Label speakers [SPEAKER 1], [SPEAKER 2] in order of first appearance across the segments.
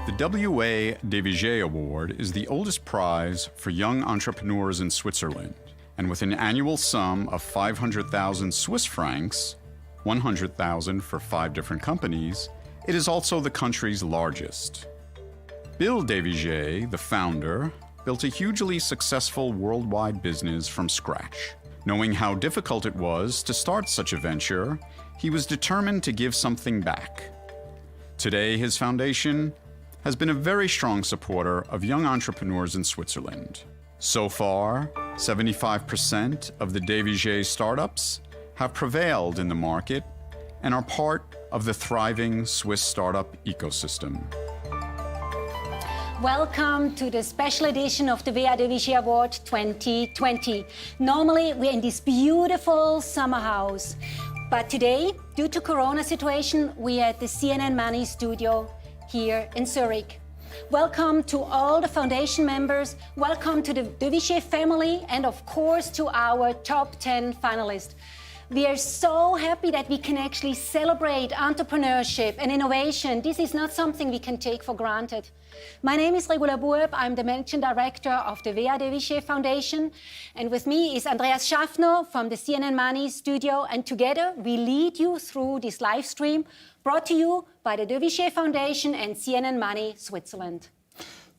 [SPEAKER 1] The WA de Vigier Award is the oldest prize for young entrepreneurs in Switzerland, and with an annual sum of 500,000 Swiss francs, 100,000 for 5 different companies, it is also the country's largest. Bill de Vigier, the founder, built a hugely successful worldwide business from scratch. Knowing how difficult it was to start such a venture, he was determined to give something back. Today, his foundation has been a very strong supporter of young entrepreneurs in Switzerland. So far, 75% of the de Vigier startups have prevailed in the market and are part of the thriving Swiss startup ecosystem.
[SPEAKER 2] Welcome to the special edition of the WA de Vigier Award 2020. Normally, we're in this beautiful summer house. But today, due to Corona situation, we are at the CNN Money studio here in Zurich. Welcome to all the foundation members, welcome to the de Vigier family, and of course to our top 10 finalists. We are so happy that we can actually celebrate entrepreneurship and innovation. This is not something we can take for granted. My name is Regula Bueb. I'm the Managing Director of the WA de Vigier Foundation. And with me is Andreas Schaffner from the CNN Money studio. And together we lead you through this live stream brought to you by the de Vigier Foundation and CNN Money Switzerland.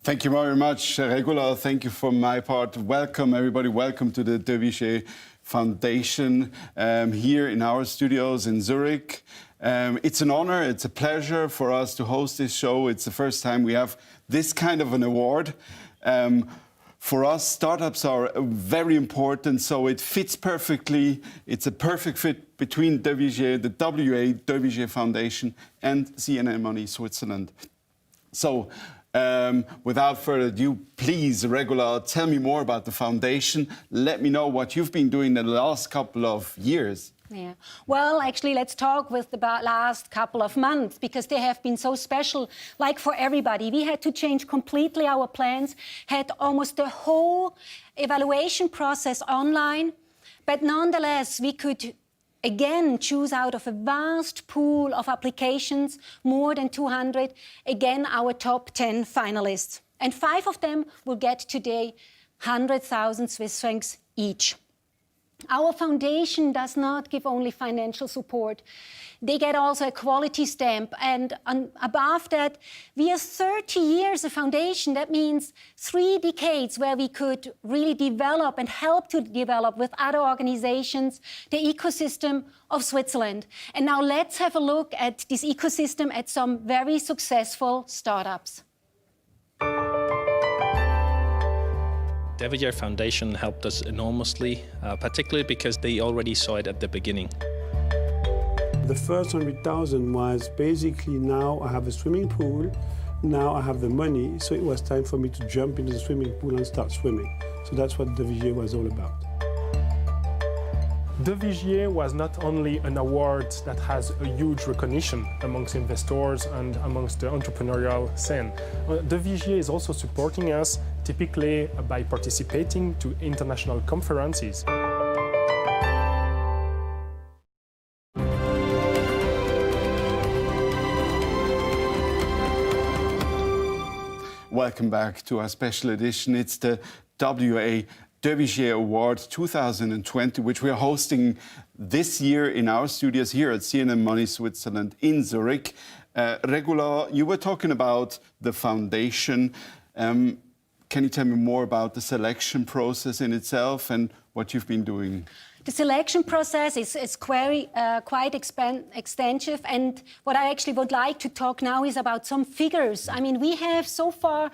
[SPEAKER 3] Thank you very much, Regula. Thank you for my part. Welcome, everybody. Welcome to the de Vigier Foundation here in our studios in Zurich. It's an honor, it's a pleasure for us to host this show. It's the first time we have this kind of an award. For us, startups are very important, so it fits perfectly. It's a perfect fit between de Vigier, the WA de Vigier Foundation, and CNN Money Switzerland. So, without further ado, please, Regula, tell me more about the foundation. Let me know what you've been doing in the last couple of years.
[SPEAKER 2] Yeah. Well, actually, let's talk with the last couple of months because they have been so special, like for everybody. We had to change completely our plans, had almost the whole evaluation process online, but nonetheless, we could again choose out of a vast pool of applications, more than 200, again, our top 10 finalists. And 5 of them will get today 100,000 Swiss francs each. Our foundation does not give only financial support. They get also a quality stamp. And above that, we are 30 years a foundation. That means 3 decades where we could really develop and help to develop with other organizations the ecosystem of Switzerland. And now let's have a look at this ecosystem at some very successful startups.
[SPEAKER 4] The Vigier Foundation helped us enormously, particularly because they already saw it at the beginning.
[SPEAKER 5] The first 100,000 was basically, now I have a swimming pool, now I have the money, so it was time for me to jump into the swimming pool and start swimming. So that's what the Vigier was all about.
[SPEAKER 6] De Vigier was not only an award that has a huge recognition amongst investors and amongst the entrepreneurial scene. De Vigier is also supporting us, typically by participating to international conferences.
[SPEAKER 3] Welcome back to our special edition. It's the WA de Vigier Award 2020, which we are hosting this year in our studios here at CNN Money Switzerland in Zurich. Regula, you were talking about the foundation. Can you tell me more about the selection process in itself and what you've been doing?
[SPEAKER 2] The selection process is quite extensive, and what I actually would like to talk now is about some figures. I mean, we have so far,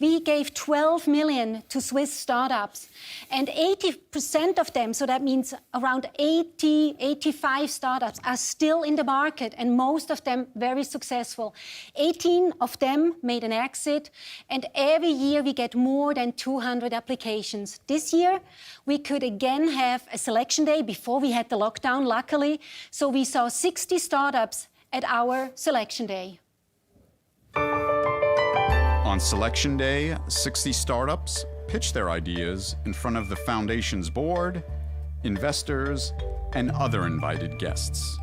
[SPEAKER 2] we gave 12 million to Swiss startups, and 80% of them, so that means around 85 startups, are still in the market, and most of them very successful. 18 of them made an exit, and every year we get more than 200 applications. This year, we could again have a selection day before we had the lockdown, luckily. So we saw 60 startups at our selection day.
[SPEAKER 1] On selection day, 60 startups pitched their ideas in front of the foundation's board, investors, and other invited guests.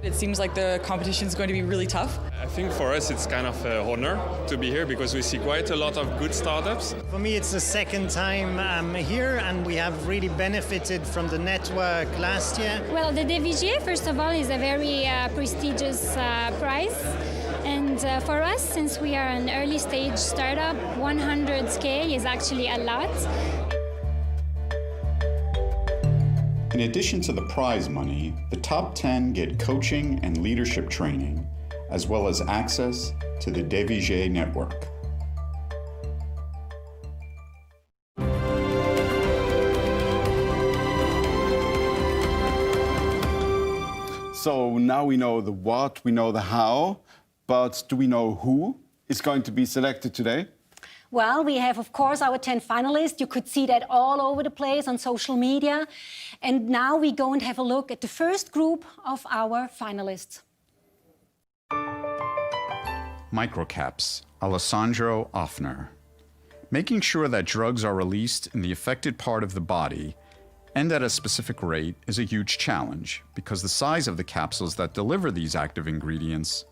[SPEAKER 7] It seems like the competition is going to be really tough.
[SPEAKER 8] I think for us it's kind of an honor to be here because we see quite a lot of good startups.
[SPEAKER 9] For me, it's the second time I'm here, and we have really benefited from the network last year.
[SPEAKER 10] Well, the Vigier, first of all, is a very prestigious prize. And for us, since we are an early stage startup, 100K is actually a lot.
[SPEAKER 1] In addition to the prize money, the top 10 get coaching and leadership training, as well as access to the Vigier network.
[SPEAKER 3] So now we know the what, we know the how, but do we know who is going to be selected today?
[SPEAKER 2] Well, we have, of course, our 10 finalists. You could see that all over the place on social media. And now we go and have a look at the first group of our finalists.
[SPEAKER 1] Microcaps, Alessandro Offner. Making sure that drugs are released in the affected part of the body and at a specific rate is a huge challenge because the size of the capsules that deliver these active ingredients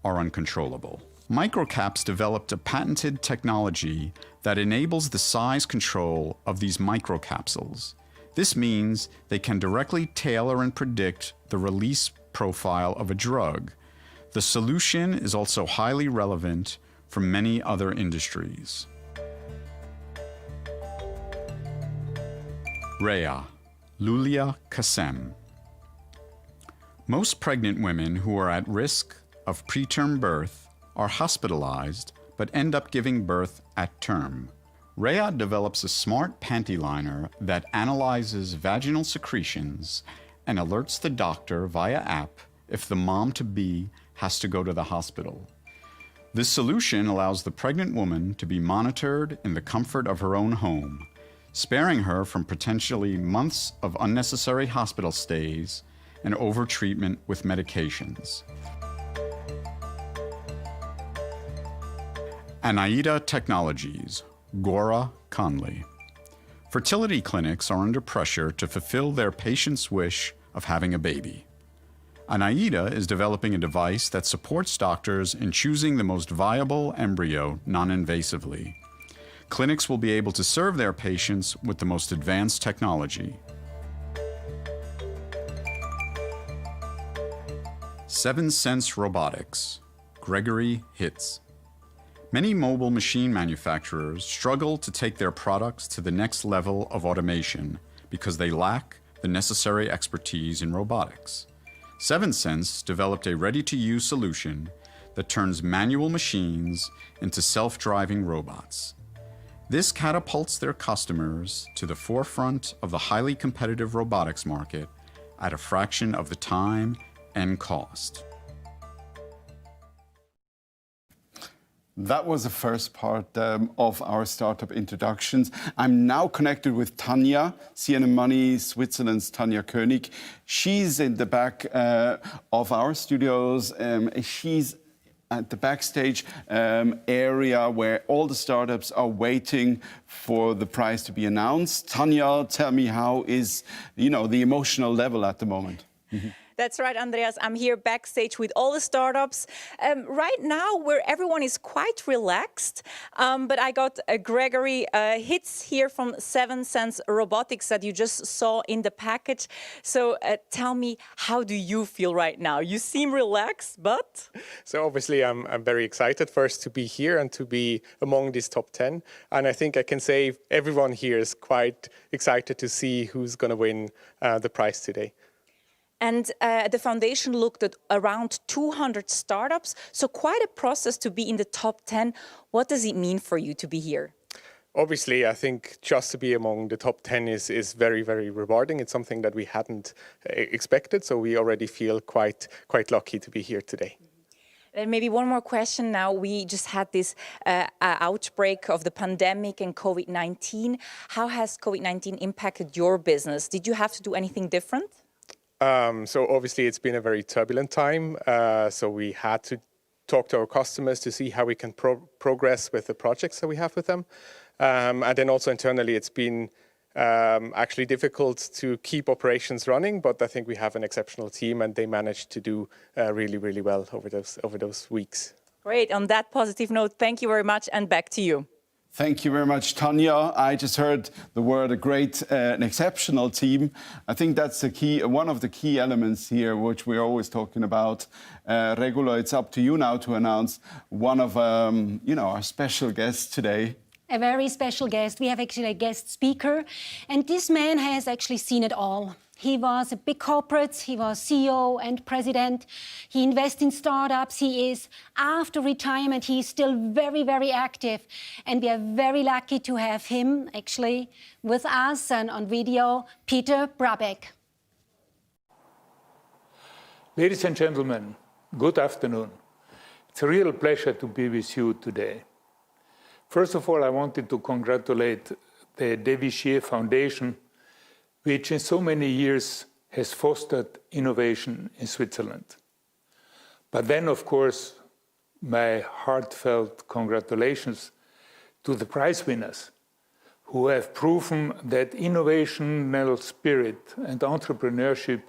[SPEAKER 1] are uncontrollable. Microcaps developed a patented technology that enables the size control of these microcapsules. This means they can directly tailor and predict the release profile of a drug. The solution is also highly relevant for many other industries. Rhea, Lulia Kassem. Most pregnant women who are at risk of preterm birth are hospitalized but end up giving birth at term. Rhea develops a smart panty liner that analyzes vaginal secretions and alerts the doctor via app if the mom-to-be has to go to the hospital. This solution allows the pregnant woman to be monitored in the comfort of her own home, sparing her from potentially months of unnecessary hospital stays and overtreatment with medications. Anaida Technologies, Gora Conley. Fertility clinics are under pressure to fulfill their patients' wish of having a baby. Anaida is developing a device that supports doctors in choosing the most viable embryo non-invasively. Clinics will be able to serve their patients with the most advanced technology. 7 Sense Robotics, Gregory Hitz. Many mobile machine manufacturers struggle to take their products to the next level of automation because they lack the necessary expertise in robotics. 7 Sense developed a ready-to-use solution that turns manual machines into self-driving robots. This catapults their customers to the forefront of the highly competitive robotics market at a fraction of the time and cost.
[SPEAKER 3] That was the first part of our startup introductions. I'm now connected with Tanja, Sienna Money, Switzerland's Tanja König. She's in the back of our studios. She's at the backstage area where all the startups are waiting for the prize to be announced. Tanja, tell me, how is, the emotional level at the moment?
[SPEAKER 11] That's right, Andreas. I'm here backstage with all the startups. Right now, where everyone is quite relaxed, but I got Gregory Hitz here from 7 Sense Robotics that you just saw in the package. So tell me, how do you feel right now? You seem relaxed, but...
[SPEAKER 6] So obviously, I'm very excited first to be here and to be among these top 10. And I think I can say everyone here is quite excited to see who's going to win the prize today.
[SPEAKER 11] And the foundation looked at around 200 startups, so quite a process to be in the top 10. What does it mean for you to be here?
[SPEAKER 6] Obviously, I think just to be among the top 10 is very, very rewarding. It's something that we hadn't expected, so we already feel quite lucky to be here today.
[SPEAKER 11] And maybe one more question now. We just had this outbreak of the pandemic and COVID-19. How has COVID-19 impacted your business? Did you have to do anything different?
[SPEAKER 6] So obviously it's been a very turbulent time, so we had to talk to our customers to see how we can progress with the projects that we have with them. And then also internally it's been
[SPEAKER 12] actually difficult to keep operations running, but I think we have an exceptional team and they managed to do really, really well over those weeks.
[SPEAKER 11] Great. On that positive note, thank you very much, and back to you.
[SPEAKER 3] Thank you very much, Tanya. I just heard the word a great, an exceptional team. I think that's the key, one of the key elements here, which we're always talking about. Regula, it's up to you now to announce one of our special guests today.
[SPEAKER 2] A very special guest. We have actually a guest speaker, and this man has actually seen it all. He was a big corporate, he was CEO and president. He invests in startups. He is, after retirement, he is still very, very active. And we are very lucky to have him actually with us and on video, Peter Brabeck.
[SPEAKER 13] Ladies and gentlemen, good afternoon. It's a real pleasure to be with you today. First of all, I wanted to congratulate the Vigier Foundation, which in so many years has fostered innovation in Switzerland. But then, of course, my heartfelt congratulations to the prize winners, who have proven that innovational spirit and entrepreneurship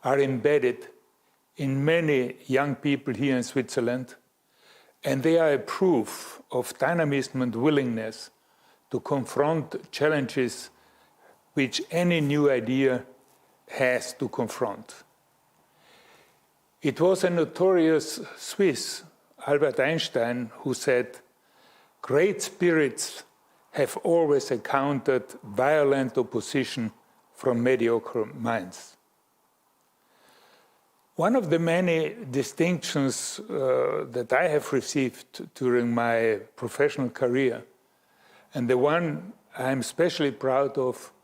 [SPEAKER 13] are embedded in many young people here in Switzerland, and they are a proof of dynamism and willingness to confront challenges which any new idea has to confront. It was a notorious Swiss, Albert Einstein, who said, "Great spirits have always encountered violent opposition from mediocre minds." One of the many distinctions that I have received during my professional career, and the one I'm especially proud of,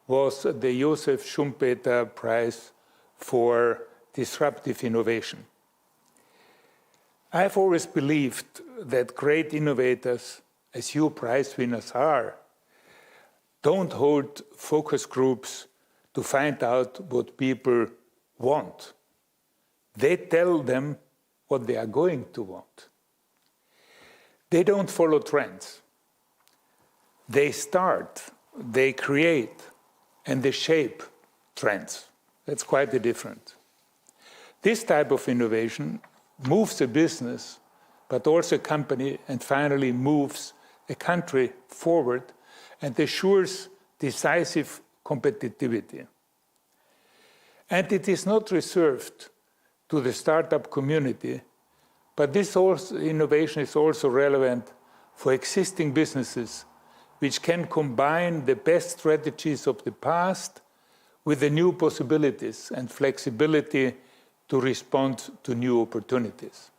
[SPEAKER 13] was the Josef Schumpeter Prize for Disruptive Innovation. I've always believed that great innovators, as you prize winners are, don't hold focus groups to find out what people want. They tell them what they are going to want. They don't follow trends. They start, they create, and they shape trends. That's quite different. This type of innovation moves a business, but also a company, and finally moves a country forward and assures decisive competitivity. And it is not reserved to the startup community, but this innovation is also relevant for existing businesses, which can combine the best strategies of the past with the new possibilities and flexibility to respond to new opportunities.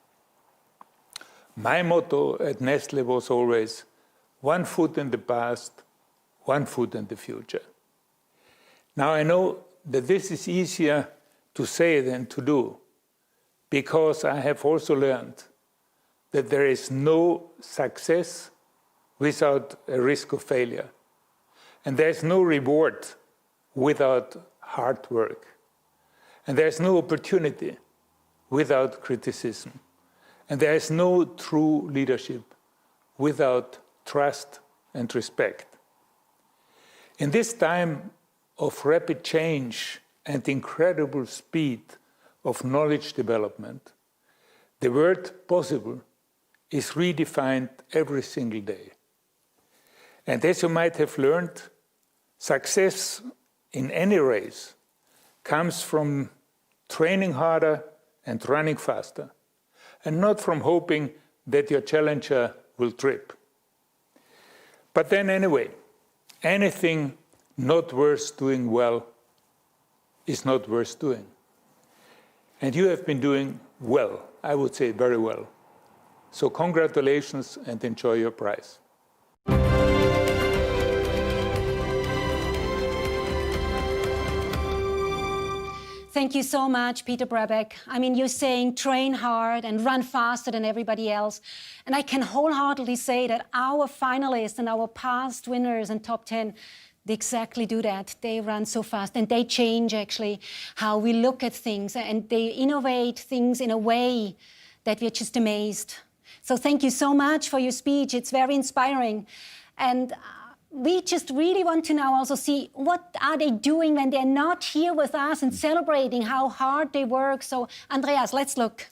[SPEAKER 13] My motto at Nestlé was always, one foot in the past, one foot in the future. Now I know that this is easier to say than to do, because I have also learned that there is no success without a risk of failure. And there's no reward without hard work. And there's no opportunity without criticism. And there is no true leadership without trust and respect. In this time of rapid change and incredible speed of knowledge development, the word possible is redefined every single day. And as you might have learned, success in any race comes from training harder and running faster, and not from hoping that your challenger will trip. But then anyway, anything not worth doing well is not worth doing. And you have been doing well, I would say very well. So congratulations and enjoy your prize.
[SPEAKER 2] Thank you so much, Peter Brabeck. I mean, you're saying train hard and run faster than everybody else. And I can wholeheartedly say that our finalists and our past winners and top 10, they exactly do that. They run so fast and they change actually how we look at things, and they innovate things in a way that we're just amazed. So thank you so much for your speech. It's very inspiring. And we just really want to now also see what are they doing when they're not here with us and celebrating how hard they work. So, Andreas, let's look.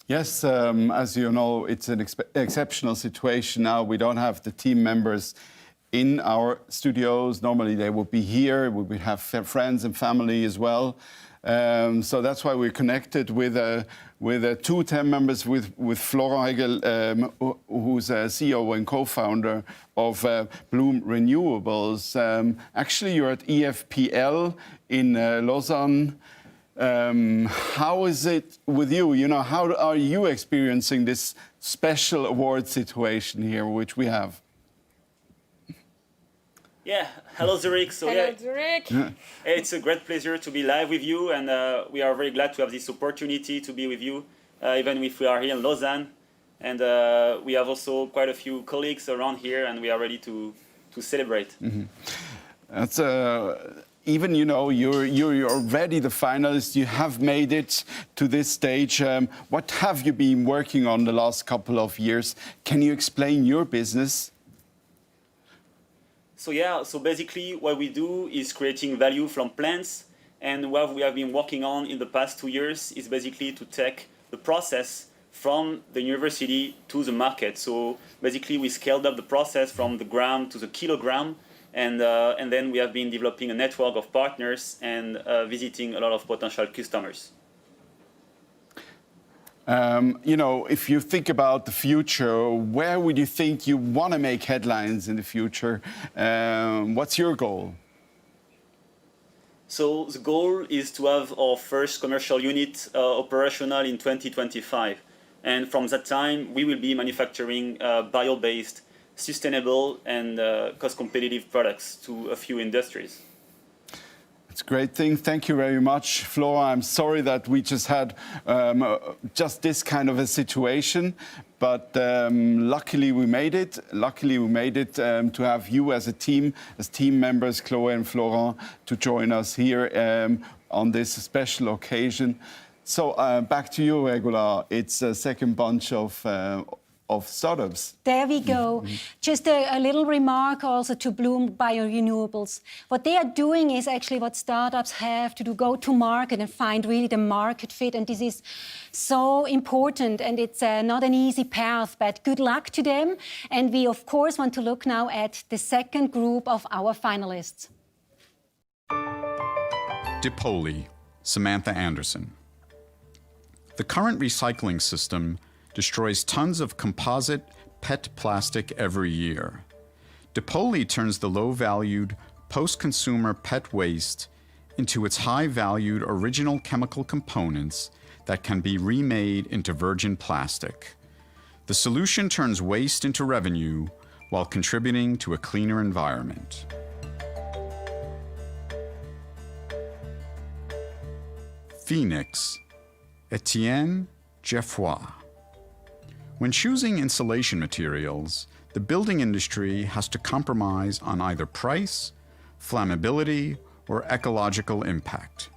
[SPEAKER 3] Yes, as you know, it's an exceptional situation now. We don't have the team members in our studios. Normally they would be here. We would have friends and family as well. So that's why we're connected with two team members, with Flora Hegel, who's a CEO and co-founder of Bloom Renewables. Actually, you're at EFPL in Lausanne. How is it with you? You know, how are you experiencing this special award situation here, which we have?
[SPEAKER 14] Yeah, hello Zurich. So
[SPEAKER 11] hello Zurich.
[SPEAKER 14] It's a great pleasure to be live with you, and we are very glad to have this opportunity to be with you, even if we are here in Lausanne. And we have also quite a few colleagues around here, and we are ready to celebrate.
[SPEAKER 3] Mm-hmm. That's even, you know, you're already the finalist. You have made it to this stage. What have you been working on the last couple of years? Can you explain your business?
[SPEAKER 14] So yeah, so basically what we do is creating value from plants, and what we have been working on in the past 2 years is basically to take the process from the university to the market. So basically we scaled up the process from the gram to the kilogram, and then we have been developing a network of partners and visiting a lot of potential customers.
[SPEAKER 3] You know, if you think about the future, where would you think you want to make headlines in the future? What's your goal?
[SPEAKER 14] So the goal is to have our first commercial unit operational in 2025. And from that time, we will be manufacturing bio-based, sustainable and cost-competitive products to a few industries.
[SPEAKER 3] It's a great thing. Thank you very much, Flora. I'm sorry that we just had just this kind of a situation, but luckily we made it. Luckily we made it to have you as a team, as team members, Chloe and Florent, to join us here on this special occasion. So back to you, Regula. It's a second bunch of startups.
[SPEAKER 2] There we go. Just a little remark also to Bloom Biorenewables. What they are doing is actually what startups have to do, go to market and find really the market fit. And this is so important, and it's not an easy path, but good luck to them. And we, of course, want to look now at the second group of our finalists.
[SPEAKER 1] Dipoli, Samantha Anderson. The current recycling system destroys tons of composite PET plastic every year. Dipoli turns the low-valued, post-consumer PET waste into its high-valued original chemical components that can be remade into virgin plastic. The solution turns waste into revenue while contributing to a cleaner environment. Phoenix, Etienne Geoffroy. When choosing insulation materials, the building industry has to compromise on either price, flammability, or ecological impact.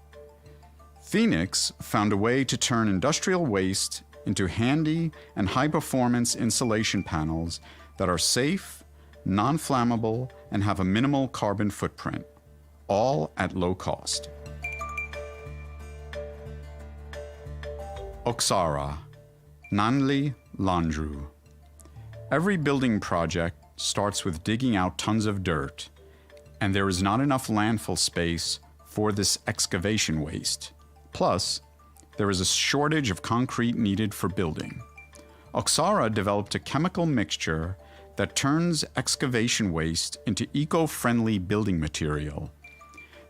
[SPEAKER 1] Phoenix found a way to turn industrial waste into handy and high-performance insulation panels that are safe, non-flammable, and have a minimal carbon footprint, all at low cost. Oksara, Nanli Landru. Every building project starts with digging out tons of dirt, and there is not enough landfill space for this excavation waste. Plus, there is a shortage of concrete needed for building. Oksara developed a chemical mixture that turns excavation waste into eco-friendly building material.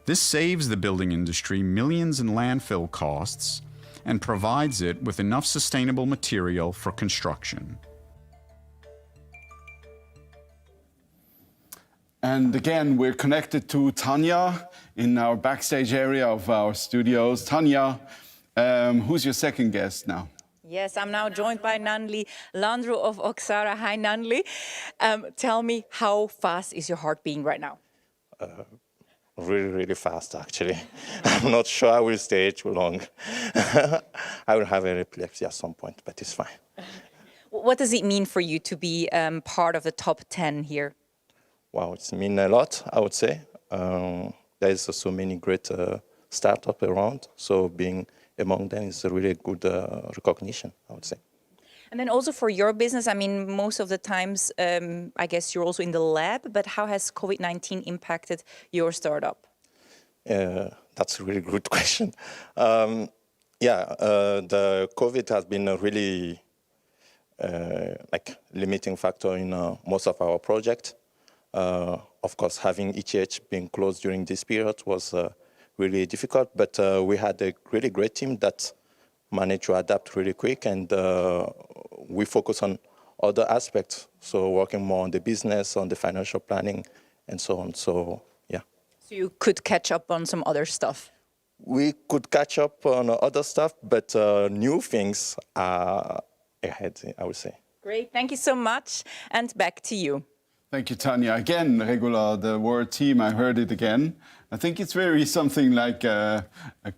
[SPEAKER 1] This saves the building industry millions in landfill costs and provides it with enough sustainable material for construction.
[SPEAKER 3] And again, we're connected to Tanya in our backstage area of our studios. Tanya, who's your second guest now?
[SPEAKER 11] Yes, I'm now joined by Nanli Landru of Oksara. Hi, Nanli. Tell me, how fast is your heart beating right now?
[SPEAKER 15] Really, really fast, actually. I'm not sure I will stay too long. I will have an epilepsy at some point, but it's fine.
[SPEAKER 11] What does it mean for you to be part of the top 10 here?
[SPEAKER 15] wow, it's mean a lot, I would say. There's so many great startups around, so being among them is a really good recognition, I would say.
[SPEAKER 11] And then also for your business, I mean, most of the times, I guess you're also in the lab, but how has COVID-19 impacted your startup?
[SPEAKER 15] That's a really good question. The COVID has been a really limiting factor in most of our projects. Of course, having ETH being closed during this period was really difficult, but we had a really great team that managed to adapt really quick, and we focus on other aspects, so working more on the business, on the financial planning, and so on. So, yeah.
[SPEAKER 11] So you could catch up on some other stuff?
[SPEAKER 15] We could catch up on other stuff, but new things are ahead, I would say.
[SPEAKER 11] Great, thank you so much, and back to you.
[SPEAKER 3] Thank you, Tanya. Again, Regula, the word team, I heard it again. I think it's very something like a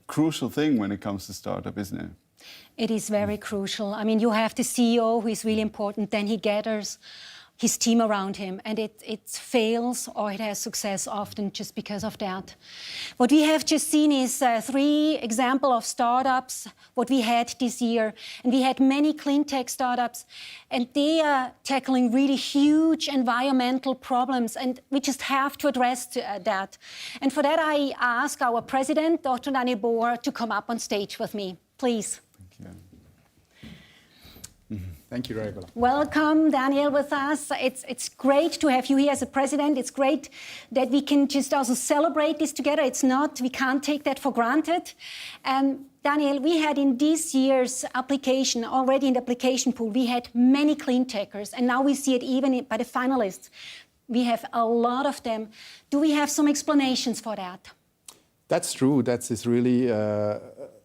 [SPEAKER 3] crucial thing when it comes to startup, isn't it?
[SPEAKER 2] It is very crucial. I mean, you have the CEO who is really important, then he gathers his team around him, and it fails or it has success often just because of that. What we have just seen is 3 examples of startups, what we had this year. And we had many Cleantech startups, and they are tackling really huge environmental problems, and we just have to address that. And for that, I ask our president, Dr. Daniel Bohr, to come up on stage with me, please.
[SPEAKER 16] Thank you, Regula.
[SPEAKER 2] Welcome, Daniel, with us. It's great to have you here as a president. It's great that we can just also celebrate this together. We can't take that for granted. Daniel, we had in this year's application, already in the application pool, we had many Cleantechers, and now we see it even by the finalists. We have a lot of them. Do we have some explanations for that?
[SPEAKER 16] That's true. That is really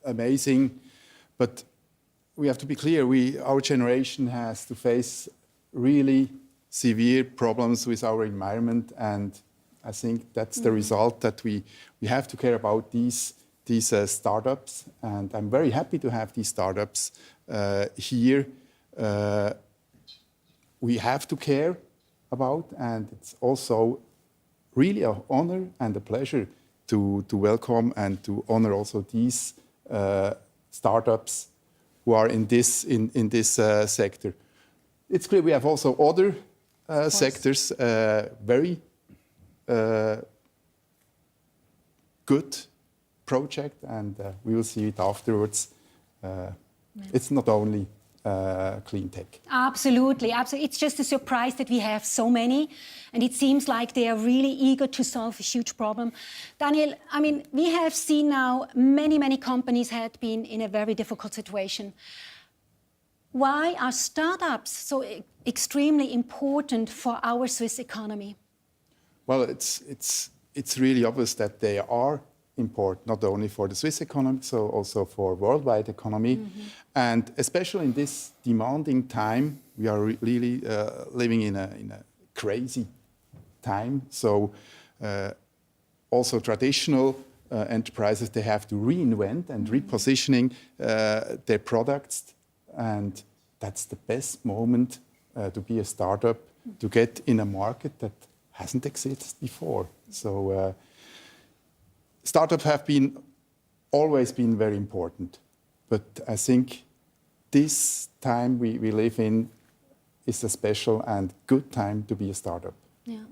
[SPEAKER 16] amazing. But we have to be clear, our generation has to face really severe problems with our environment, and I think that's the result, that we have to care about these startups, and I'm very happy to have these startups here. We have to care about, and it's also really an honor and a pleasure to welcome and to honor also these startups who are in this sector. It's clear we have also other sectors, very good project, and we will see it afterwards. It's not only Cleantech.
[SPEAKER 2] Absolutely, absolutely. It's just a surprise that we have so many, and it seems like they are really eager to solve a huge problem. Daniel, I mean, we have seen now many companies had been in a very difficult situation. Why are startups so extremely important for our Swiss economy?
[SPEAKER 16] Well, it's really obvious that they are important, not only for the Swiss economy, so also for worldwide economy. And especially in this demanding time, we are really living in a crazy time. So also traditional enterprises, they have to reinvent and repositioning their products. And that's the best moment to be a startup, to get in a market that hasn't existed before. So startups have always been very important, but I think this time we live in is a special and good time to be a startup.
[SPEAKER 2] Yeah.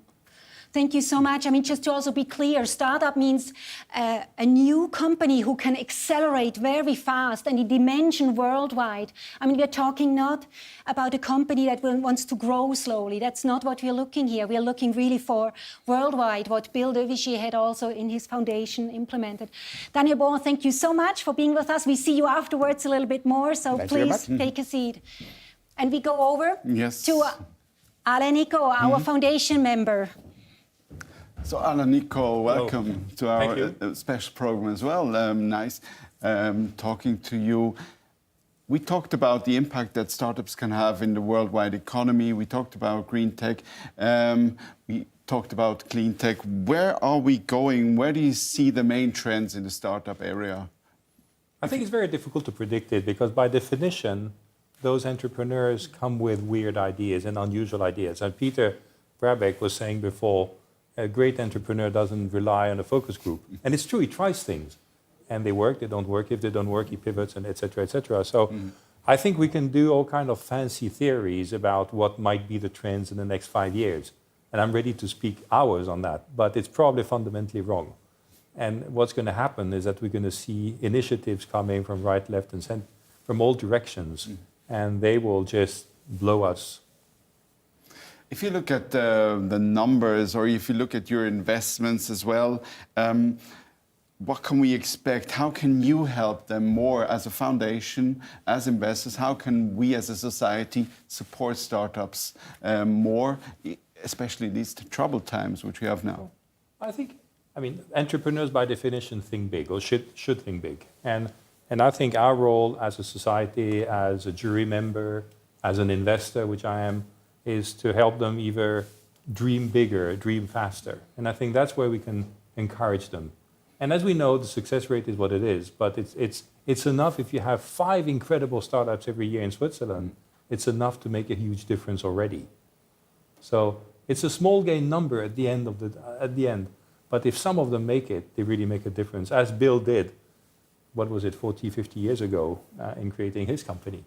[SPEAKER 2] Thank you so much. I mean, just to also be clear, startup means a new company who can accelerate very fast and in dimension worldwide. I mean, we're talking not about a company that wants to grow slowly. That's not what we're looking here. We're looking really for worldwide, what Bill de Vigier had also in his foundation implemented. Daniel Bohr, thank you so much for being with us. We see you afterwards a little bit more, so please take a seat. And we go over to Alain Nico, our foundation member.
[SPEAKER 3] So, Alain Nico, welcome to our special program as well. Nice talking to you. We talked about the impact that startups can have in the worldwide economy. We talked about green tech. We talked about clean tech. Where are we going? Where do you see the main trends in the startup area?
[SPEAKER 17] I think it's very difficult to predict it because by definition, those entrepreneurs come with weird ideas and unusual ideas. And Peter Brabeck was saying before, a great entrepreneur doesn't rely on a focus group. And it's true, he tries things. And they work, they don't work. If they don't work, he pivots, and et cetera, et cetera. So I think we can do all kind of fancy theories about what might be the trends in the next 5 years. And I'm ready to speak hours on that, but it's probably fundamentally wrong. And what's going to happen is that we're going to see initiatives coming from right, left, and center, from all directions, and they will just blow us.
[SPEAKER 3] If you look at the numbers, or if you look at your investments as well, what can we expect? How can you help them more as a foundation, as investors? How can we as a society support startups more, especially these troubled times which we have now?
[SPEAKER 17] I mean, entrepreneurs by definition think big, or should think big. And I think our role as a society, as a jury member, as an investor, which I am, is to help them either dream bigger, dream faster. And I think that's where we can encourage them. And as we know, the success rate is what it is, but it's enough if you have 5 incredible startups every year in Switzerland, it's enough to make a huge difference already. So it's a small gain number at the end, but if some of them make it, they really make a difference, as Bill did, what was it, 40, 50 years ago, in creating his company.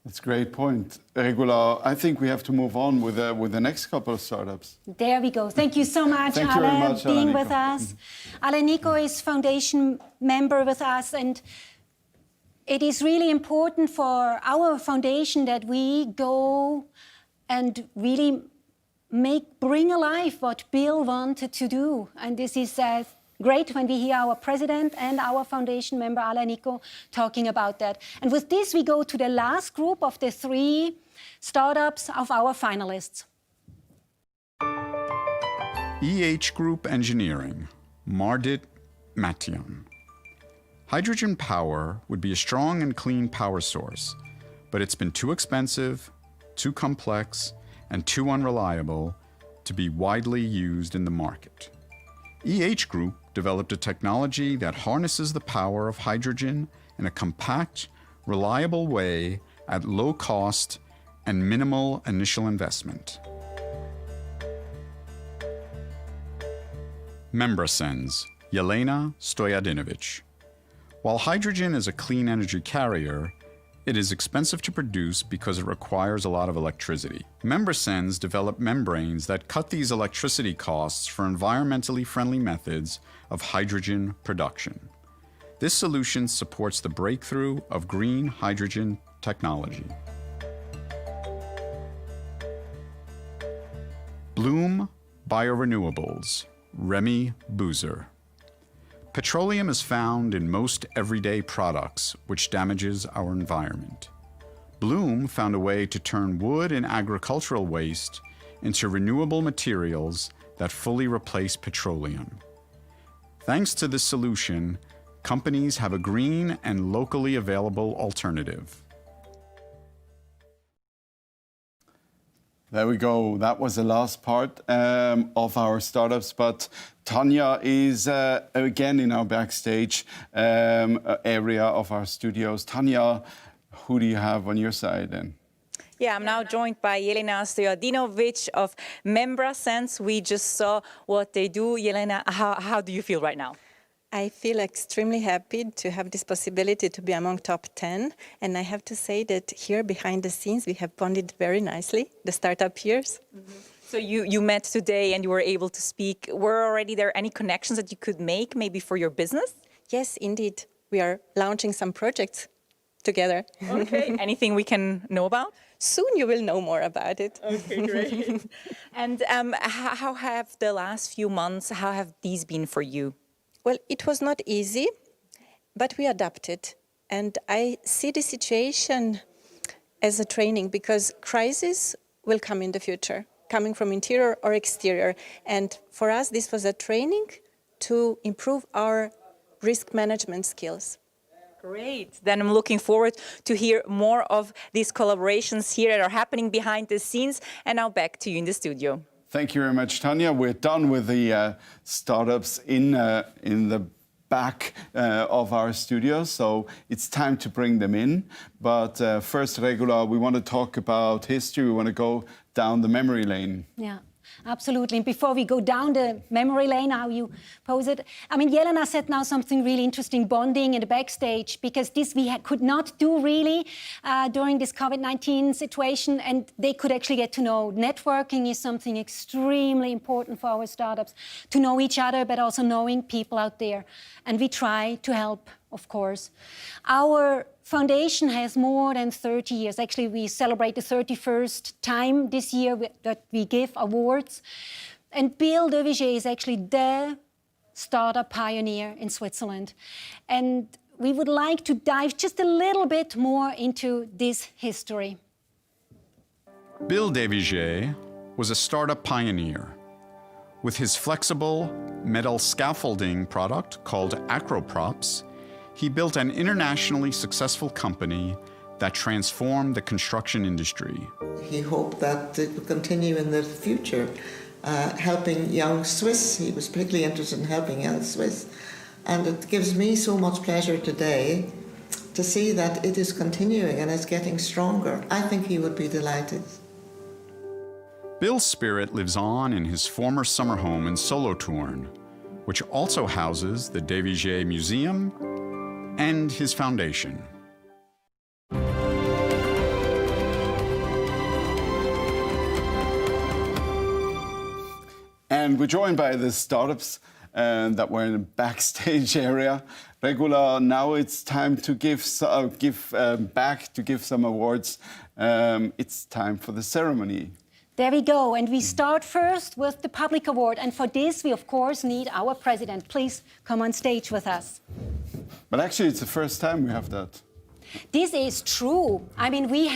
[SPEAKER 3] That's a great point. Regula, I think we have to move on with the next couple of startups.
[SPEAKER 2] There we go. Thank you so much, Ale, being with us. Ale Nico is foundation member with us, and it is really important for our foundation that we go and really bring alive what Bill wanted to do. And this is great when we hear our president and our foundation member, Ale Nico, talking about that. And with this, we go to the last group of the 3 startups of our finalists.
[SPEAKER 1] EH Group Engineering, Mardit Mathion. Hydrogen power would be a strong and clean power source, but it's been too expensive, too complex, and too unreliable to be widely used in the market. EH Group developed a technology that harnesses the power of hydrogen in a compact, reliable way at low cost and minimal initial investment. Membrasens, Yelena Stojadinovic. While hydrogen is a clean energy carrier, it is expensive to produce because it requires a lot of electricity. Membrasens develop membranes that cut these electricity costs for environmentally friendly methods of hydrogen production. This solution supports the breakthrough of green hydrogen technology. Bloom Biorenewables, Remy Boozer. Petroleum is found in most everyday products, which damages our environment. Bloom found a way to turn wood and agricultural waste into renewable materials that fully replace petroleum. Thanks to this solution, companies have a green and locally available alternative.
[SPEAKER 3] There we go. That was the last part of our startups, but Tanya is again in our backstage area of our studios. Tanya, who do you have on your side then?
[SPEAKER 11] Yeah, I'm now joined by Yelena Stojadinovic of Membrasens. We just saw what they do. Yelena, how do you feel right now?
[SPEAKER 18] I feel extremely happy to have this possibility to be among top 10. And I have to say that here behind the scenes, we have bonded very nicely, the startup peers.
[SPEAKER 11] Mm-hmm. So you met today and you were able to speak. Were already there any connections that you could make maybe for your business?
[SPEAKER 18] Yes, indeed. We are launching some projects together.
[SPEAKER 11] Okay. Anything we can know about?
[SPEAKER 18] Soon you will know more about it.
[SPEAKER 11] Okay, great. And how have the last few months, how have these been for you?
[SPEAKER 18] Well, it was not easy, but we adapted. And I see the situation as a training because crises will come in the future, coming from interior or exterior. And for us, this was a training to improve our risk management skills.
[SPEAKER 11] Great. Then I'm looking forward to hear more of these collaborations here that are happening behind the scenes. And now back to you in the studio.
[SPEAKER 3] Thank you very much, Tanya. We're done with the startups in the back of our studio, so it's time to bring them in. But first, Regula, we want to talk about history. We want to go down the memory lane.
[SPEAKER 2] Yeah. Absolutely. And before we go down the memory lane, how you pose it, I mean, Jelena said now something really interesting, bonding in the backstage, because this we could not do really during this COVID-19 situation, and they could actually get to know. Networking is something extremely important for our startups, to know each other, but also knowing people out there. And we try to help, of course. Our foundation has more than 30 years. Actually, we celebrate the 31st time this year that we give awards. And Bill de Vigier is actually the startup pioneer in Switzerland. And we would like to dive just a little bit more into this history.
[SPEAKER 1] Bill de Vigier was a startup pioneer. With his flexible metal scaffolding product called Acroprops, he built an internationally successful company that transformed the construction industry.
[SPEAKER 19] He hoped that it would continue in the future, helping young Swiss. He was particularly interested in helping young Swiss. And it gives me so much pleasure today to see that it is continuing and it's getting stronger. I think he would be delighted.
[SPEAKER 1] Bill's spirit lives on in his former summer home in Solothurn, which also houses the de Vigier Museum and his foundation.
[SPEAKER 3] And we're joined by the startups that were in the backstage area. Regula, now it's time to give back, to give some awards. It's time for the ceremony.
[SPEAKER 2] There we go, and we start first with the public award. And for this, we of course need our president. Please come on stage with us.
[SPEAKER 3] But actually, it's the first time we have that.
[SPEAKER 2] This is true. I mean, we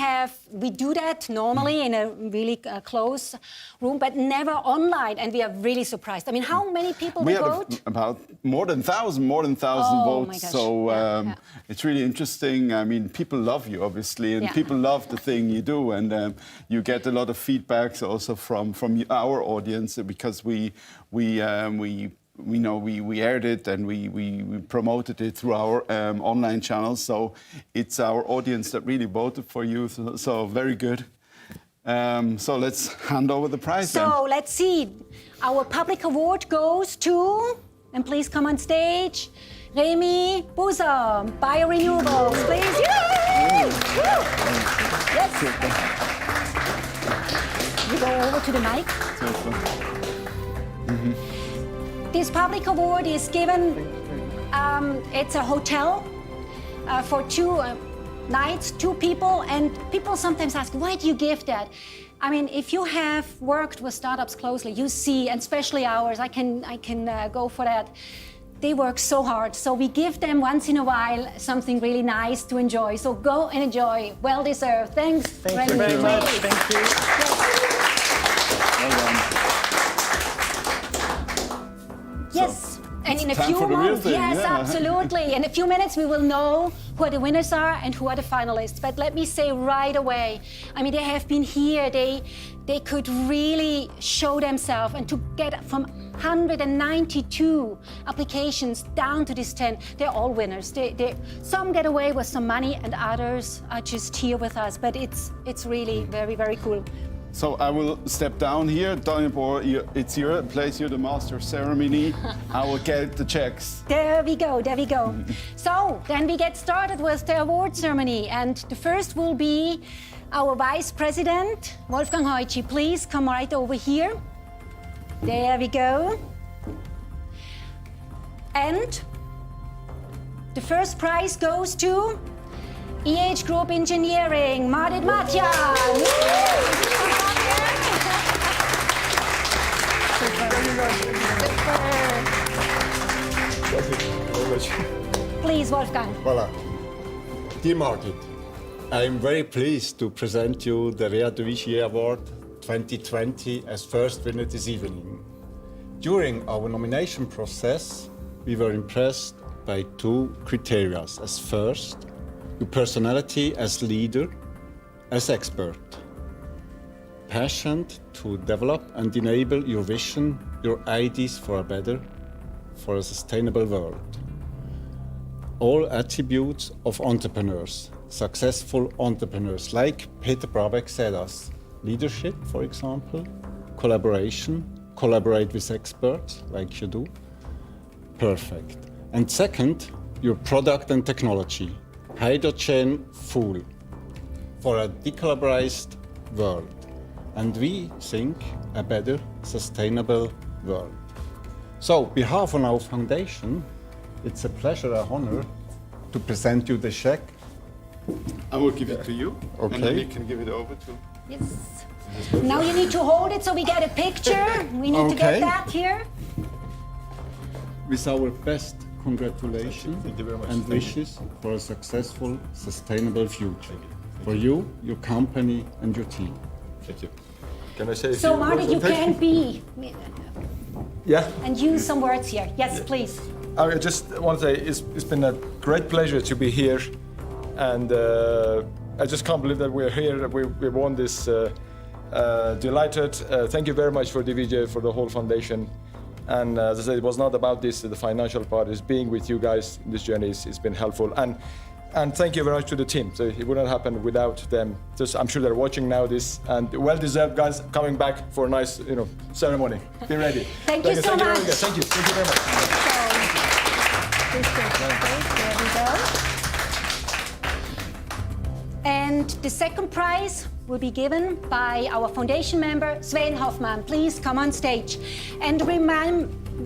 [SPEAKER 2] do that normally in a really close room, but never online, and we are really surprised. I mean, how many people
[SPEAKER 3] we
[SPEAKER 2] vote?
[SPEAKER 3] Had about more than 1,000 votes.
[SPEAKER 2] My gosh.
[SPEAKER 3] So it's really interesting. I mean, people love you, obviously, and people love the thing you do, and you get a lot of feedbacks also from our audience, because we aired it and we promoted it through our online channels. So it's our audience that really voted for you. So very good. So let's hand over the prize.
[SPEAKER 2] So let's see. Our public award goes to, and please come on stage, Remy Bouzam, Biorenewables, please. Yay! Yes. You go over to the mic. This public award is given, it's a hotel for 2 nights, 2 people, and people sometimes ask, why do you give that? I mean, if you have worked with startups closely, you see, and especially ours, I can go for that. They work so hard, so we give them once in a while something really nice to enjoy. So go and enjoy, well deserved. Thanks.
[SPEAKER 3] Thank you very much. Thank you. Well done.
[SPEAKER 2] Yes, and in a few months, yes, absolutely. In a few minutes, we will know who the winners are and who are the finalists. But let me say right away, I mean, they have been here. They could really show themselves, and to get from 192 applications down to this 10, they're all winners. Some get away with some money, and others are just here with us. But it's really very, very cool.
[SPEAKER 3] So I will step down here. Daniel, it's your place. You're the master of ceremony. I will get the checks.
[SPEAKER 2] There we go, there we go. So then we get started with the award ceremony. And the first will be our Vice President, Wolfgang Heutschi. Please come right over here. There we go. And the first prize goes to EH Group Engineering, Marit Matjan. Please, Wolfgang.
[SPEAKER 20] Voilà. Dear Margit, I am very pleased to present you the Rea de Vigier Award 2020 as first winner this evening. During our nomination process, we were impressed by 2 criteria. As first, your personality as leader, as expert. Passion to develop and enable your vision, your ideas for a better, for a sustainable world. All attributes of entrepreneurs, successful entrepreneurs, like Peter Brabeck said us, leadership, for example, collaboration, collaborate with experts like you do. Perfect. And second, your product and technology. Hydrogen fuel for a decarbonized world. And we think a better, sustainable world. So, on behalf of our foundation, it's a pleasure, an honor to present you the check.
[SPEAKER 3] I will give it to you,
[SPEAKER 20] Okay.
[SPEAKER 3] and then you can give it over to...
[SPEAKER 2] Yes. Now you need to hold it so we get a picture. We need to
[SPEAKER 20] Okay.
[SPEAKER 2] get that here.
[SPEAKER 20] With our best congratulations
[SPEAKER 21] Thank you very much.
[SPEAKER 20] and
[SPEAKER 21] Thank you.
[SPEAKER 20] wishes for a successful, sustainable future. For you, your company, and your team.
[SPEAKER 21] Thank you. Can I say a
[SPEAKER 2] So
[SPEAKER 21] few
[SPEAKER 2] Martin,
[SPEAKER 21] words?
[SPEAKER 2] you can be
[SPEAKER 21] Yeah.
[SPEAKER 2] and use some words here. Yes, please.
[SPEAKER 21] I just want to say it's been a great pleasure to be here, and I just can't believe that we're here. That we won this. Delighted. Thank you very much for the Vigier, for the whole foundation. And as I said, it was not about this. The financial part is being with you guys in this journey. It's been helpful. And thank you very much to the team. So it wouldn't happen without them. Just, I'm sure they're watching now this, and well-deserved guys coming back for a nice, ceremony. Be ready.
[SPEAKER 2] Thank you so much.
[SPEAKER 21] Thank you. Thank you very much.
[SPEAKER 2] There we go. And the second prize will be given by our foundation member, Sven Hoffmann. Please come on stage. And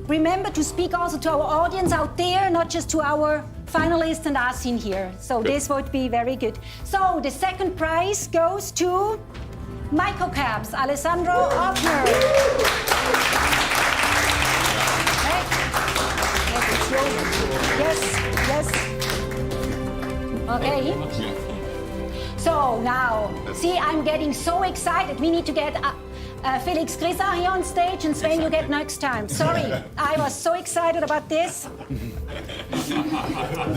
[SPEAKER 2] remember to speak also to our audience out there, not just to our finalists and us in here. So this would be very good. So the second prize goes to Microcaps, Alessandro Oppner. Yes. Okay. So now, see, I'm getting so excited. We need to get Felix Grisar here on stage, and Sven, you get next time. Sorry, I was so excited about this.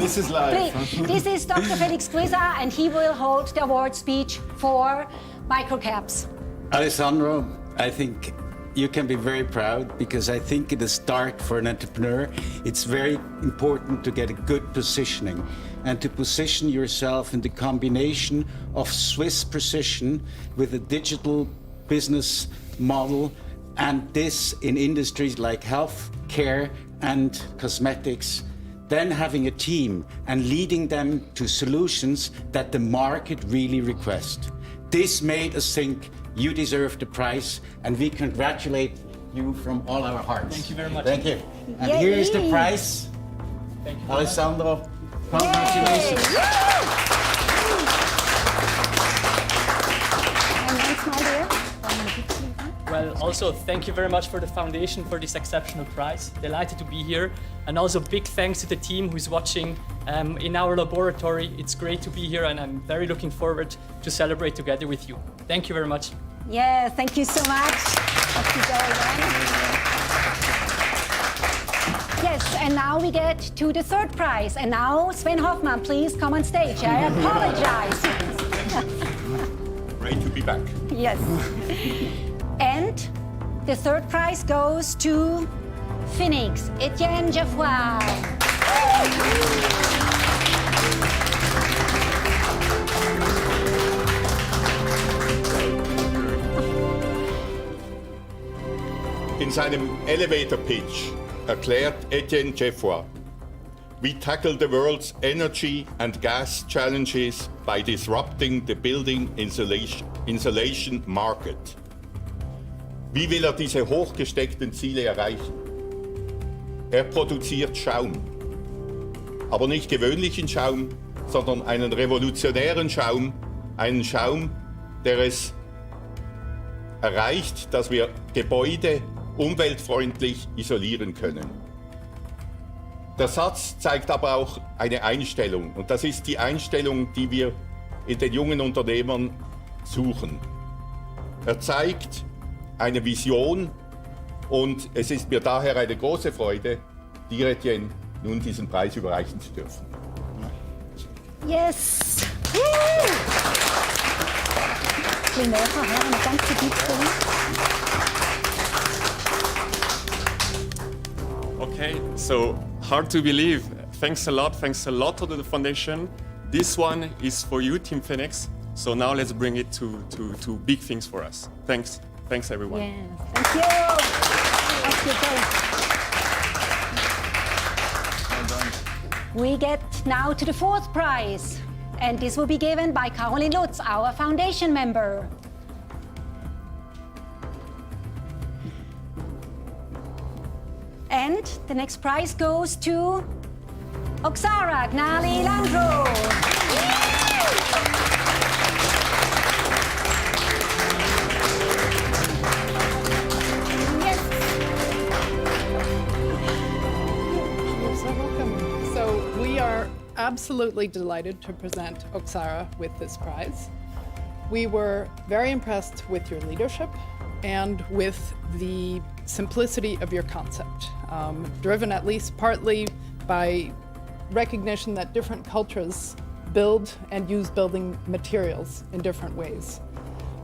[SPEAKER 3] This is live.
[SPEAKER 2] Please, this is Dr. Felix Grisar, and he will hold the award speech for Microcaps.
[SPEAKER 22] Alessandro, I think you can be very proud, because I think at the start for an entrepreneur, it's very important to get a good positioning and to position yourself in the combination of Swiss precision with a digital business model, and this in industries like health, care and cosmetics. Then having a team and leading them to solutions that the market really requests. This made us think you deserve the prize, and we congratulate you from all our hearts.
[SPEAKER 23] Thank you very much.
[SPEAKER 22] Thank you. And
[SPEAKER 2] Yay.
[SPEAKER 22] here is the prize.
[SPEAKER 23] Thank you.
[SPEAKER 22] Alessandro, congratulations.
[SPEAKER 2] And thanks, my dear.
[SPEAKER 23] Well, also thank you very much for the foundation for this exceptional prize. Delighted to be here. And also big thanks to the team who's watching in our laboratory. It's great to be here, and I'm very looking forward to celebrate together with you. Thank you very much.
[SPEAKER 2] Yeah, thank you so much. Thank you very much. Yes, and now we get to the third prize. And now, Sven Hoffmann, please come on stage. I apologize.
[SPEAKER 21] Great to be back.
[SPEAKER 2] Yes. And the third prize goes to Phoenix, Etienne Geoffroy.
[SPEAKER 24] In seinem Elevator Pitch erklärt Etienne Geoffroy, we tackle the world's energy and gas challenges by disrupting the building insulation market. Wie will diese hochgesteckten Ziele erreichen? Er produziert Schaum. Aber nicht gewöhnlichen Schaum, sondern einen revolutionären Schaum. Einen Schaum, der es erreicht, dass wir Gebäude umweltfreundlich isolieren können. Der Satz zeigt aber auch eine Einstellung. Und das ist die Einstellung, die wir in den jungen Unternehmern suchen. Er zeigt eine Vision, und es ist mir daher eine große Freude, dir, Etienne, nun diesen Preis überreichen zu dürfen.
[SPEAKER 2] Yes! Die Möcher haben eine ganze Dichtung.
[SPEAKER 8] Okay, so hard to believe. Thanks a lot to the foundation. This one is for you, Team Phoenix. So now let's bring it to big things for us. Thanks everyone.
[SPEAKER 2] Yes, thank you. We get now to the fourth prize, and this will be given by Caroline Lutz, our foundation member. And the next prize goes to Oksara Gnali Landro.
[SPEAKER 4] You're so welcome. So we are absolutely delighted to present Oksara with this prize. We were very impressed with your leadership and with the simplicity of your concept, driven at least partly by recognition that different cultures build and use building materials in different ways,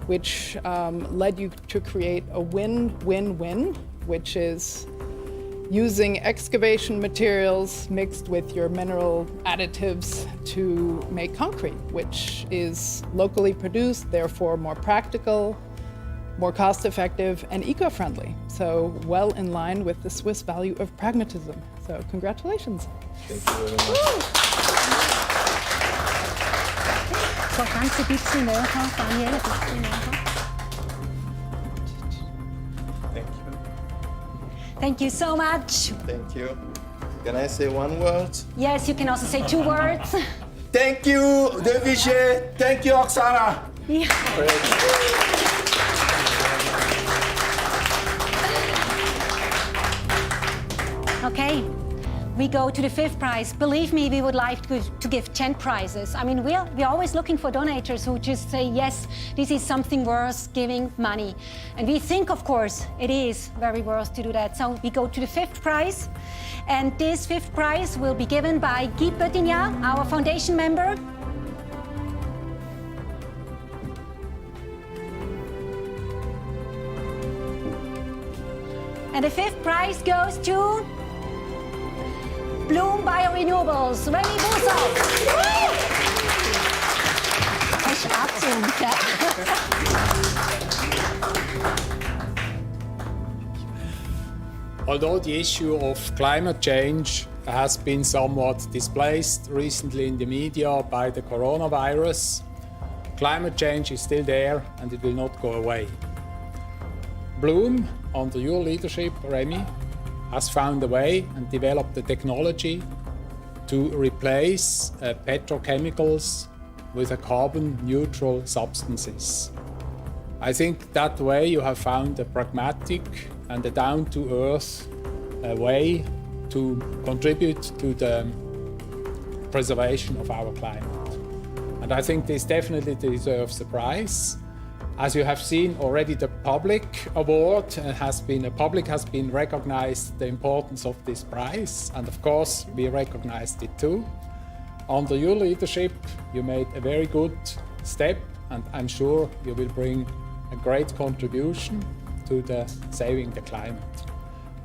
[SPEAKER 4] which led you to create a win-win-win, which is using excavation materials mixed with your mineral additives to make concrete, which is locally produced, therefore more practical, more cost-effective, and eco-friendly. So well in line with the Swiss value of pragmatism. So congratulations.
[SPEAKER 20] Thank you very much.
[SPEAKER 2] Så ganske bisschen näher, Daniela, bisschen näher.
[SPEAKER 15] Thank you.
[SPEAKER 2] Thank you so much.
[SPEAKER 15] Thank you. Can I say one word?
[SPEAKER 2] Yes, you can also say 2 words.
[SPEAKER 15] Thank you, de Vigier. Thank you, Oksara.
[SPEAKER 2] Yeah. Okay, we go to the 5th prize. Believe me, we would like to give 10 prizes. I mean, we're always looking for donators who just say, yes, this is something worth giving money. And we think, of course, it is very worth to do that. So we go to the 5th prize. And this 5th prize will be given by Guy Pöttinger, our foundation member. And the 5th prize goes to Bloom Biorenewables, Remy Busov.
[SPEAKER 5] Although the issue of climate change has been somewhat displaced recently in the media by the coronavirus, climate change is still there and it will not go away. Bloom, under your leadership, Remy, has found a way and developed the technology to replace petrochemicals with carbon-neutral substances. I think that way you have found a pragmatic and a down-to-earth way to contribute to the preservation of our climate. And I think this definitely deserves a prize. As you have seen already, the public award has been recognized the importance of this prize, and of course we recognized it too. Under your leadership, you made a very good step, and I'm sure you will bring a great contribution to saving the climate.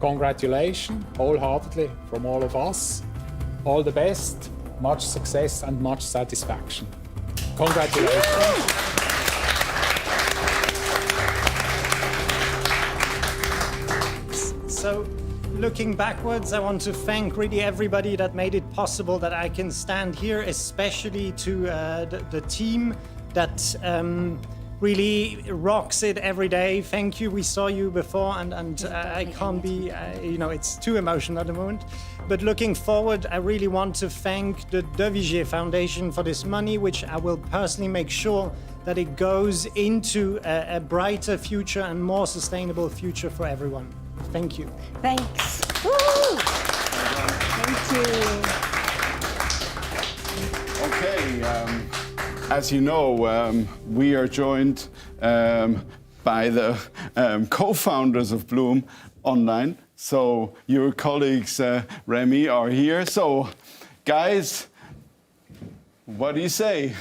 [SPEAKER 5] Congratulations, wholeheartedly from all of us. All the best, much success and much satisfaction. Congratulations.
[SPEAKER 7] So, looking backwards, I want to thank really everybody that made it possible that I can stand here, especially to the team that really rocks it every day. Thank you. We saw you before, and I can't be, it's too emotional at the moment. But looking forward, I really want to thank the Vigier Foundation for this money, which I will personally make sure that it goes into a brighter future and more sustainable future for everyone. Thank you.
[SPEAKER 2] Thanks. Woo! Thank you.
[SPEAKER 3] Okay, as you know, we are joined by the co-founders of Bloom Online. So your colleagues, Remy, are here. So, guys, what do you say?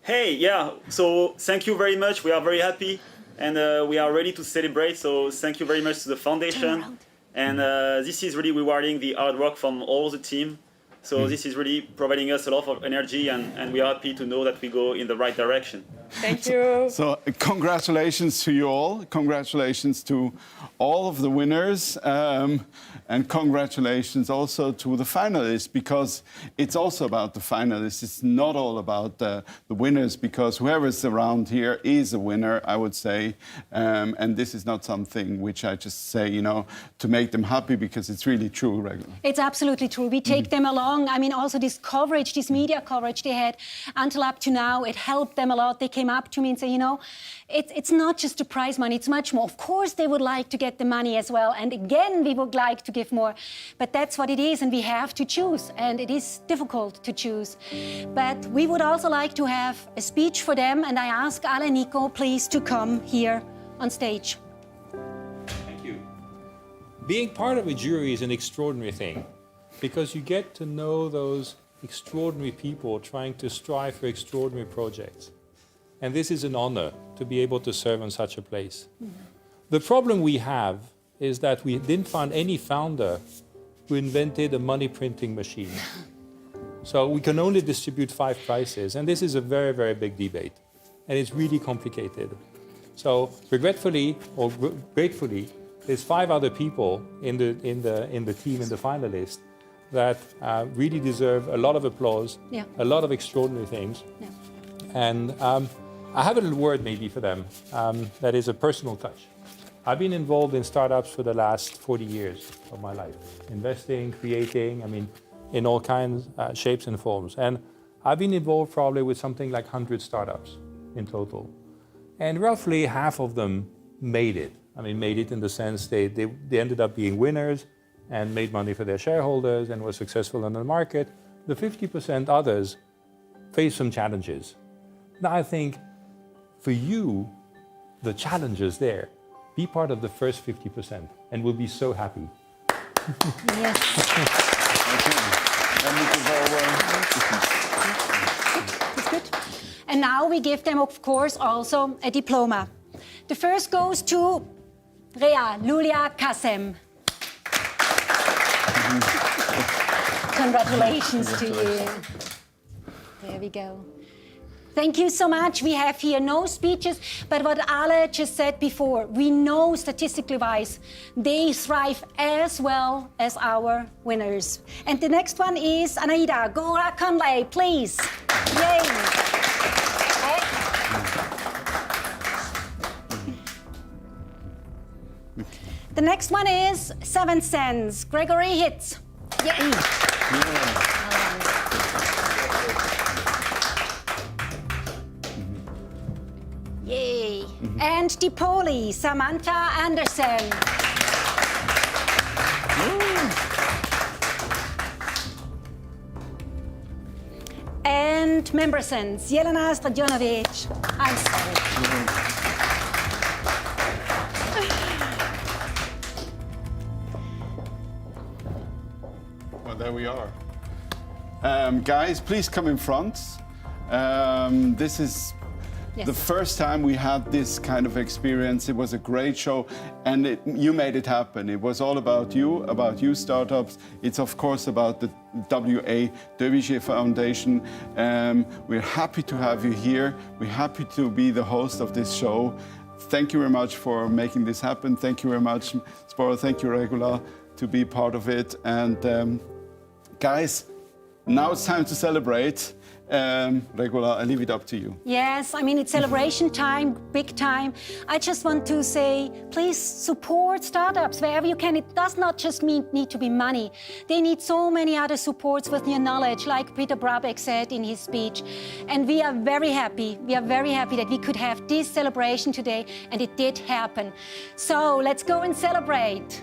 [SPEAKER 14] Hey, yeah, so thank you very much. We are very happy. And we are ready to celebrate, so thank you very much to the foundation. And this is really rewarding the hard work from all the team. So this is really providing us a lot of energy, and we are happy to know that we go in the right direction.
[SPEAKER 11] Thank you.
[SPEAKER 3] So congratulations to you all. Congratulations to all of the winners. And congratulations also to the finalists, because it's also about the finalists. It's not all about the winners, because whoever's around here is a winner, I would say. And this is not something which I just say, you know, to make them happy, because it's really true, Regula.
[SPEAKER 2] It's absolutely true. We take them along. I mean, also this coverage, this media coverage they had until up to now, it helped them a lot. They came up to me and said, you know, it's not just the prize money, it's much more. Of course, they would like to get the money as well. And again, we would like to give more. But that's what it is, and we have to choose. And it is difficult to choose. But we would also like to have a speech for them. And I ask Ale and Nico, please, to come here on stage.
[SPEAKER 17] Thank you. Being part of a jury is an extraordinary thing, because you get to know those extraordinary people trying to strive for extraordinary projects. And this is an honor to be able to serve in such a place. The problem we have is that we didn't find any founder who invented a money printing machine. So we can only distribute 5 prizes, and this is a very, very big debate, and it's really complicated. So regretfully or gratefully, there's 5 other people in the team, in the finalists, that really deserve a lot of applause, a lot of extraordinary things.
[SPEAKER 2] Yeah.
[SPEAKER 17] And I have a little word maybe for them that is a personal touch. I've been involved in startups for the last 40 years of my life, investing, creating, I mean, in all kinds, shapes and forms. And I've been involved probably with something like 100 startups in total. And roughly half of them made it. I mean, made it in the sense they ended up being winners and made money for their shareholders and were successful in the market. The 50% others faced some challenges. Now I think for you, the challenges there, be part of the first 50% and we'll be so happy.
[SPEAKER 2] Yes. It's good. And now we give them, of course, also a diploma. The first goes to Rea Lulia Kassem. Congratulations to you. There we go. Thank you so much. We have here no speeches, but what Ale just said before, we know statistically wise, they thrive as well as our winners. And the next one is Anaida Gora Conley, please. Yay. The next one is 7 cents, Gregory Hitz. Yay. Yay. And Dipoli, Samantha Anderson. And Membersons, Jelena Stradjonovic. I'm sorry.
[SPEAKER 3] Well, there we are. Guys, please come in front. This is the first time we had this kind of experience. It was a great show, and you made it happen. It was all about you startups. It's of course about the the Vigier Foundation. We're happy to have you here. We're happy to be the host of this show. Thank you very much for making this happen. Thank you very much, Sporo. Thank you, Regula, to be part of it. And guys, now it's time to celebrate. Regula, I leave it up to you.
[SPEAKER 2] Yes, I mean, it's celebration time, big time. I just want to say, please support startups wherever you can. It does not just need to be money. They need so many other supports with your knowledge, like Peter Brabeck said in his speech. And we are very happy. We are very happy that we could have this celebration today, and it did happen. So let's go and celebrate.